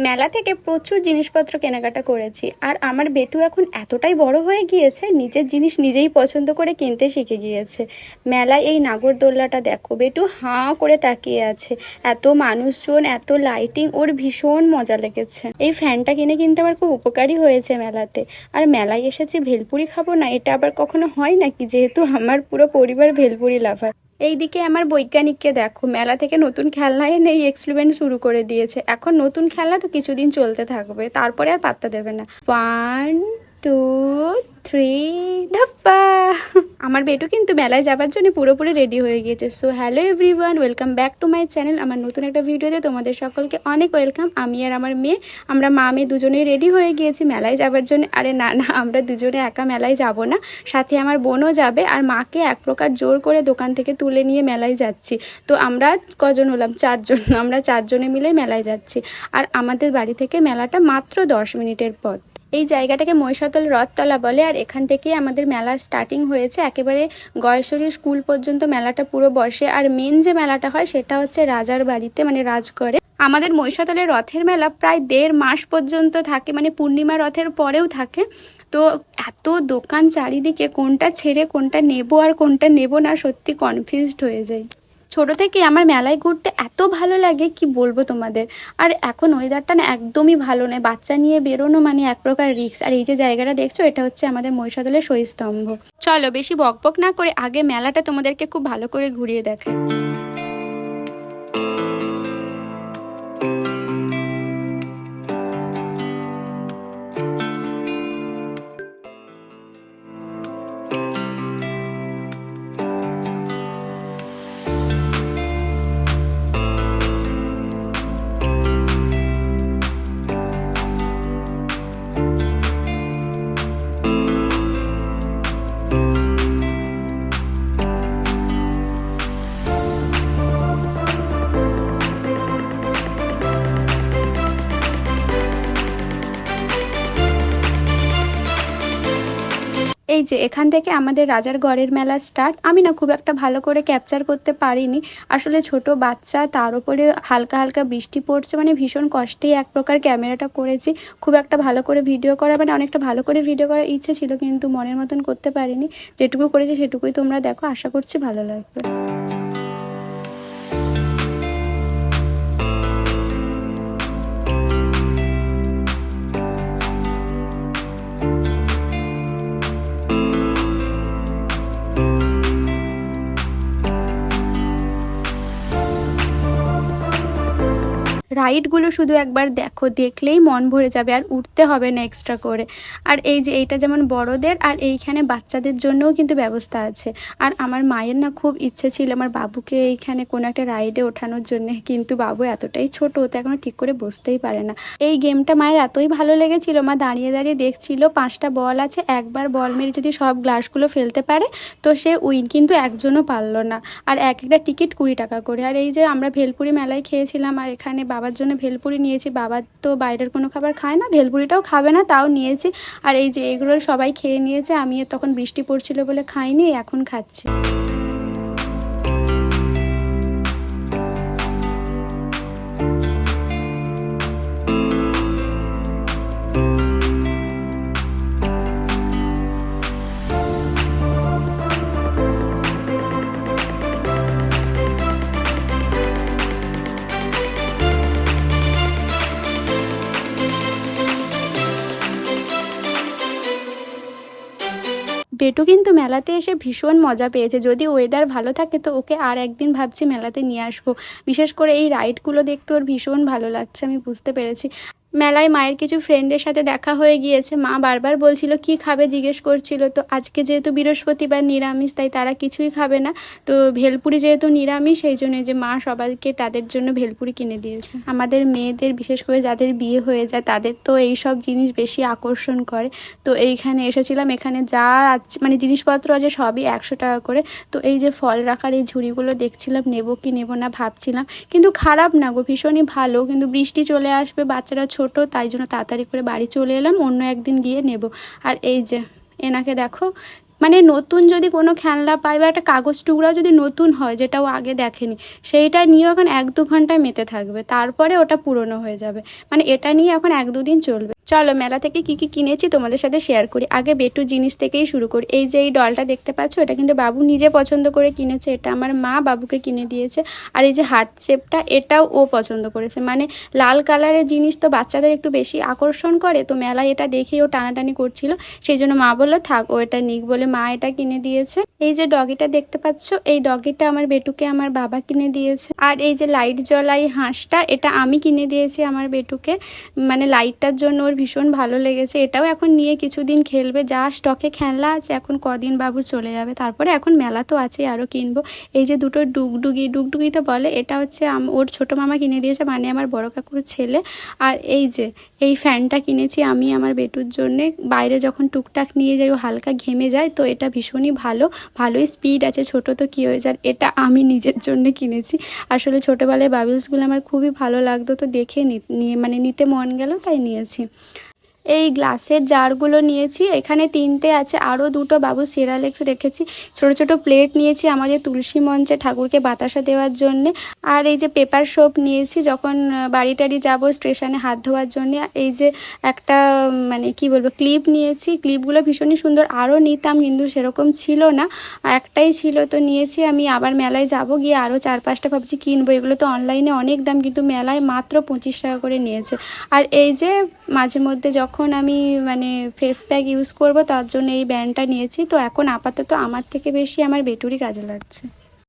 মেলা থেকে প্রচুর জিনিসপত্র কেনাকাটা করেছি। আর আমার বেটু এখন এতটাই বড় হয়ে গিয়েছে, নিজের জিনিস নিজেই পছন্দ করে কিনতে শিখে গিয়েছে। মেলায় এই নাগরদোল্লাটা দেখো, বেটু হাঁ করে তাকিয়ে আছে। এত মানুষজন, এত লাইটিং, ওর ভীষণ মজা লেগেছে। এই ফ্যানটা কিনে কিন্তু আমার খুব উপকারী হয়েছে মেলাতে। আর মেলায় এসেছি, ভেলপুরি খাবো না, এটা আবার কখনো হয় নাকি, যেহেতু আমার পুরো পরিবার ভেলপুরি লাভার। এইদিকে আমার বৈজ্ঞানিককে দেখো, মেলা থেকে নতুন খেলনা এনে এই এক্সপেরিমেন্ট শুরু করে দিয়েছে। এখন নতুন খেলনা তো কিছুদিন চলতে থাকবে, তারপরে আর পাত্তা দেবে না। 1 2 3 ধাপ্পা। আমার বেটু কিন্তু মেলায় যাবার জন্য পুরোপুরি রেডি হয়ে গিয়েছে। So hello everyone, welcome back to my channel. আমার নতুন একটা ভিডিওতে তোমাদের সকলকে অনেক ওয়েলকাম। আমি আর আমার মেয়ে, আমরা মা মেয়ে দুজনেই রেডি হয়ে গিয়েছি মেলায় যাবার জন্য। আরে না না, আমরা দুজনে একা মেলায় যাব না, সাথে আমার বোনও যাবে। আর মাকে এক প্রকার জোর করে দোকান থেকে তুলে নিয়ে মেলায় যাচ্ছি। তো আমরা কজন হলাম? 4 জন। আমরা 4 জনে মিলে মেলায় যাচ্ছি। আর আমাদের বাড়ি থেকে মেলাটা মাত্র 10 মিনিটের পথ। এই জায়গাটাকে মহিষাদল রথতলা বলে। আর এখান থেকেই আমাদের মেলার স্টার্টিং হয়েছে। একেবারে গয়েশ্বরী স্কুল পর্যন্ত মেলাটা পুরো বসে। আর মেন যে মেলাটা হয় সেটা হচ্ছে রাজার বাড়িতে, মানে রাজগড়ে। আমাদের মহিষাদলের রথের মেলা প্রায় 1.5 মাস পর্যন্ত থাকে, মানে পূর্ণিমা রথের পরেও থাকে। তো এত দোকান চারিদিকে, কোনটা ছেড়ে কোনটা নেব আর কোনটা নেব না, সত্যি কনফিউজড হয়ে যায়। ছোট থেকে আমার মেলায় ঘুরতে এত ভালো লাগে, কি বলবো তোমাদের। আর এখন ওয়েদারটা না একদমই ভালো নয়, বাচ্চা নিয়ে বেরোনো মানে এক প্রকার রিস্ক। আর এই যে জায়গাটা দেখছো, এটা হচ্ছে আমাদের মহিষাদলের শহীদস্তম্ভ। চলো বেশি বকবক না করে আগে মেলাটা তোমাদেরকে খুব ভালো করে ঘুরিয়ে দেখাই। এই যে এখান থেকে আমাদের রাজার গড়ের মেলা স্টার্ট। আমি না খুব একটা ভালো করে ক্যাপচার করতে পারিনি, আসলে ছোট বাচ্চা, তার উপরে হালকা হালকা বৃষ্টি পড়ছে, মানে ভীষণ কষ্টেই এক প্রকার ক্যামেরাটা করেছি। খুব একটা ভালো করে ভিডিও করা, মানে অনেকটা ভালো করে ভিডিও করার ইচ্ছে ছিল, কিন্তু মনের মতন করতে পারিনি। যেটুকু করেছি সেটুকুই তোমরা দেখো, আশা করছি ভালো লাগবে। রাইডগুলো শুধু একবার দেখো, দেখলেই মন ভরে যাবে, আর উঠতে হবে না এক্সট্রা করে। আর এই যে এইটা যেমন বড়দের, আর এইখানে বাচ্চাদের জন্যও কিন্তু ব্যবস্থা আছে। আর আমার মায়ের না খুব ইচ্ছে ছিল আমার বাবুকে এইখানে কোনো একটা রাইডে ওঠানোর জন্যে, কিন্তু বাবু এতটাই ছোট, তো এখনও ঠিক করে বসতেই পারে না। এই গেমটা মায়ের এতই ভালো লেগেছিল, মা দাঁড়িয়ে দাঁড়িয়ে দেখছিল। 5টা বল আছে, একবার বল মেরে যদি সব গ্লাসগুলো ফেলতে পারে তো সে উইন, কিন্তু একজনও পারলো না। আর এক একটা টিকিট 20 টাকা করে। আর এই যে আমরা ভেলপুরি মেলায় খেয়েছিলাম, আর এখানে বাবার জন্য ভেলপুরি নিয়েছি। বাবা তো বাইরের কোনো খাবার খায় না, ভেলপুরিটাও খাবে না, তাও নিয়েছি। আর এই যে এগুলো সবাই খেয়ে নিয়েছে, আমি তখন বৃষ্টি পড়ছিল বলে খাইনি, এখন খাচ্ছি। বেটু কিন্তু মেলাতে এসে ভীষণ মজা পেয়েছে। যদি ওয়েদার ভালো থাকে তো ওকে আর একদিন ভাবছি মেলাতে নিয়ে আসবো। বিশেষ করে এই রাইডগুলো দেখতে ওর ভীষণ ভালো লাগছে, আমি বুঝতে পেরেছি। মেলায় মায়ের কিছু ফ্রেন্ডের সাথে দেখা হয়ে গিয়েছে। মা বারবার বলছিল কি খাবে, জিজ্ঞেস করছিল। তো আজকে যেহেতু বৃহস্পতিবার, নিরামিষ, তাই তারা কিছুই খাবে না। তো ভেলপুরি যেহেতু নিরামিষ, সেই জন্য যে মা সবাইকে তাদের জন্য ভেলপুরি কিনে দিয়েছে। আমাদের মেয়েদের, বিশেষ করে যাদের বিয়ে হয়ে যায়, তাদের তো এই সব জিনিস বেশি আকর্ষণ করে। তো এইখানে এসেছিলাম, এখানে যা মানে জিনিসপত্র আছে সবই 100 টাকা করে। তো এই যে ফল রাখার এই ঝুড়িগুলো দেখছিলাম, নেব কি নেব না ভাবছিলাম, কিন্তু খারাপ না গো, ভীষণই ভালো। কিন্তু বৃষ্টি চলে আসবে, বাচ্চারা ছোট, তাই জন্য তাড়াতাড়ি করে বাড়ি চলে এলাম, অন্য একদিন গিয়ে নেব। আর এই যে এনাকে দেখো, মানে নতুন যদি কোনো খেলনা পায় বা একটা কাগজ টুকরাও যদি নতুন হয় যেটা ও আগে দেখেনি, সেইটা নিয়েও এখন 1-2 ঘন্টায় মেতে থাকবে, তারপরে ওটা পুরনো হয়ে যাবে। মানে এটা নিয়ে এখন 1-2 দিন চলবে। চলো মেলা থেকে কি কি কিনেছি তোমাদের সাথে শেয়ার করি। আগে বেটুর জিনিস থেকেই শুরু করি। এই যে এই ডলটা দেখতে পাচ্ছ, এটা কিন্তু বাবু নিজে পছন্দ করে কিনেছে, এটা আমার মা বাবুকে কিনে দিয়েছে। আর এই যে হার্ট শেপটা, এটাও ও পছন্দ করেছে। মানে লাল কালারের জিনিস তো বাচ্চাদের একটু বেশি আকর্ষণ করে, তো মেলায় এটা দেখেই ও টানাটানি করছিল, সেই জন্য মা বললো থাক ও এটা নিক বলে মা এটা কিনে দিয়েছে। এই যে ডগিটা দেখতে পাচ্ছ, এই ডগিটা আমার বেটুকে আমার বাবা কিনে দিয়েছে। আর এই যে লাইট জ্বলাই হাঁসটা, এটা আমি কিনে দিয়েছি আমার বেটুকে, মানে লাইটটার জন্য ওর ভীষণ ভালো লেগেছে। এটাও এখন নিয়ে কিছুদিন খেলবে, যা স্টকে খেলনা আছে এখন কদিন বাবু চলে যাবে, তারপরে এখন মেলা তো আছে আরও কিনবো। এই যে দুটো ডুগডুগি তো বলে, এটা হচ্ছে ওর ছোটো মামা কিনে দিয়েছে, মানে আমার বড় কাকুর ছেলে। আর এই যে এই ফ্যানটা কিনেছি আমি আমার বেটুর জন্যে, বাইরে যখন টুকটাক নিয়ে যাই ও হালকা ঘেমে যায়, তো এটা ভীষণই ভালোই স্পিড আছে, ছোট তো কী হয়েছে। আর এটা আমি নিজের জন্য কিনেছি, আসলে ছোটোবেলায় বাবলসগুলো আমার খুবই ভালো লাগতো, তো দেখে নিতে মন গেল তাই নিয়েছি। এই গ্লাসের জারগুলো নিয়েছি, এখানে 3টে আছে, আরও 2টো বাবু সেরালেক্স রেখেছি। ছোট ছোট প্লেট নিয়েছি আমাদের তুলসী মঞ্চে ঠাকুরকে বাতাসা দেওয়ার জন্যে। আর এই যে পেপার সোপ নিয়েছি যখন বাড়ি টাড়ি যাবো, স্টেশনে হাত ধোয়ার জন্যে। এই যে একটা মানে কি বলবো ক্লিপ নিয়েছি, ক্লিপগুলো ভীষণই সুন্দর, আরও নিতাম কিন্তু সেরকম ছিল না, একটাই ছিল তো নিয়েছি। আমি আবার মেলায় যাব, গিয়ে আরও 4-5টা ভাবছি কিনবো। এগুলো তো অনলাইনে অনেক দাম, কিন্তু মেলায় মাত্র 25 টাকা করে নিয়েছে। আর এই যে মাঝে মধ্যে যখন আমি মানে ফেস প্যাক ইউজ করব, তার জন্য এই ব্যান্ডটা নিয়েছি। তো এখন আপাতত আমার থেকে বেশি আমার বেটুরই কাজে লাগছে।